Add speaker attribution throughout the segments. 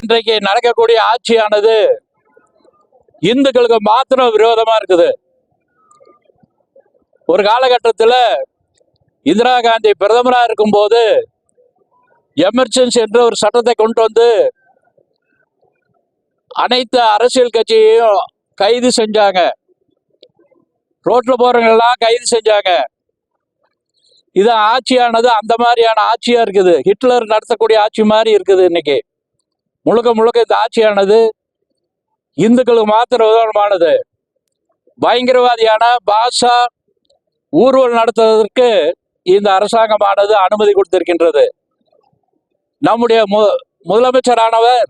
Speaker 1: இன்றைக்கு நடக்கக்கூடிய ஆட்சியானது இந்துக்களுக்கு மாத்திரம் விரோதமா இருக்குது. ஒரு காலகட்டத்தில் இந்திரா காந்தி பிரதமராக இருக்கும்போது எமர்ஜென்சி என்ற ஒரு சட்டத்தை கொண்டு வந்து அனைத்து அரசியல் கட்சியையும் கைது செஞ்சாங்க. ரோட்ல போறவங்க எல்லாம் கைது செஞ்சாங்க. இது ஆட்சியானது அந்த மாதிரியான ஆட்சியா இருக்குது. ஹிட்லர் நடத்தக்கூடிய ஆட்சி மாதிரி இருக்குது. இன்னைக்கு முழுக்க முழுக்க இந்த ஆட்சியானது இந்துக்களுக்கு மாத்திர உதாரணமானது. பயங்கரவாதியான பாஷா ஊர்வலம் நடத்துவதற்கு இந்த அரசாங்கமானது அனுமதி கொடுத்திருக்கின்றது. நம்முடைய முதலமைச்சரானவர்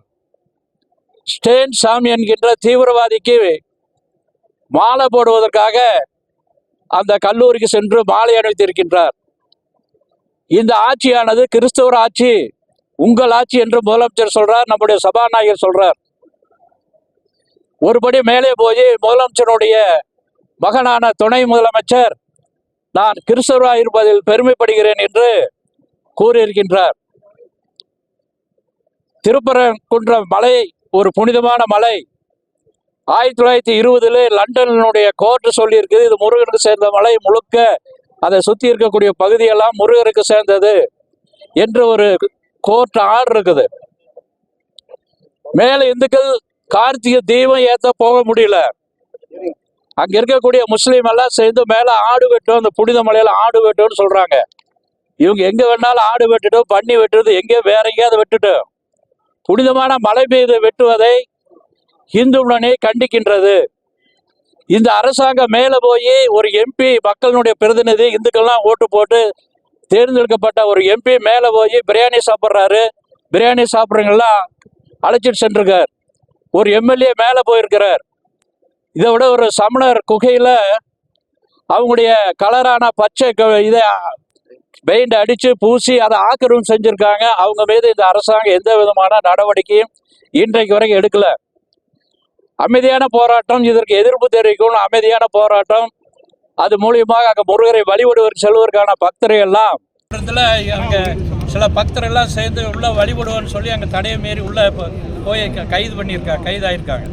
Speaker 1: ஸ்டேன் சாமி என்கின்ற தீவிரவாதிக்கு மாலை போடுவதற்காக அந்த கல்லூரிக்கு சென்று மாலை அணிவித்திருக்கின்றார். இந்த ஆட்சியானது கிறிஸ்தவர் ஆட்சி, உங்கள் ஆட்சி என்று முதலமைச்சர் சொல்றார், நம்முடைய சபாநாயகர் சொல்றார். ஒருபடி மேலே போய் முதலமைச்சருடைய மகனான துணை முதலமைச்சர் நான் கிறிஸ்தவராக இருப்பதில் பெருமைப்படுகிறேன் என்று கூறியிருக்கின்றார். திருப்பரங்குன்றம் மலை ஒரு புனிதமான மலை. 1920 லண்டனுடைய கோர்ட் சொல்லி இருக்குது, இது முருகனுக்கு சேர்ந்த மலை, முழுக்க அதை சுத்தி இருக்கக்கூடிய பகுதியெல்லாம் முருகனுக்கு சேர்ந்தது என்று ஒரு கோர்ட் ஆர்டர் இருக்குது. மேல இந்துக்கள் கார்த்திகை தீபம் ஏத்த போக முடியல. அங்க இருக்கக்கூடிய முஸ்லீம் எல்லாம் சேர்ந்து மேல ஆடு வெட்டும், அந்த புனித மலையில ஆடு வெட்டும்னு சொல்றாங்க. இவங்க எங்க வேணாலும் ஆடு வெட்டுட்டும், பண்ணி வெட்டுறது, எங்கேயோ வேற எங்கேயாவது வெட்டுட்டும். புனிதமான மலை மீது வெட்டுவதை இந்து முன்னணி கண்டிக்கின்றது. இந்த அரசாங்கம் மேல போய் ஒரு எம்பி, மக்களுடைய பிரதிநிதி, இந்துக்கள்லாம் ஓட்டு போட்டு தேர்ந்தெடுக்கப்பட்ட ஒரு எம்பி மேல போய் பிரியாணி சாப்பிட்றாரு. பிரியாணி சாப்பிட்றவங்கெல்லாம் அழைச்சிட்டு சென்றிருக்கார். ஒரு எம்எல்ஏ மேல போயிருக்கிறார். இதை விட ஒரு சமணர் குகையில அவங்களுடைய கலரான பச்சை இதை பெயிண்ட் அடிச்சு பூசி அதை ஆக்கிரமிப்பு செஞ்சிருக்காங்க. அவங்க மீது இந்த அரசாங்கம் எந்த விதமான நடவடிக்கையும் இன்றைக்கு வரைக்கும் எடுக்கல. அமைதியான போராட்டம், இதற்கு எதிர்ப்பு தெரிவிக்கணும், அமைதியான போராட்டம். அது மூலியமாக அங்கே முருகரை வழிபடுவர் செல்வதற்கான பக்தர்கள் எல்லாம் அங்கே சில பக்தர்கள் எல்லாம் சேர்ந்து உள்ள வழிபடுவோன்னு சொல்லி அங்கே தடையை மீறி உள்ள போய் கைதாயிருக்காங்க.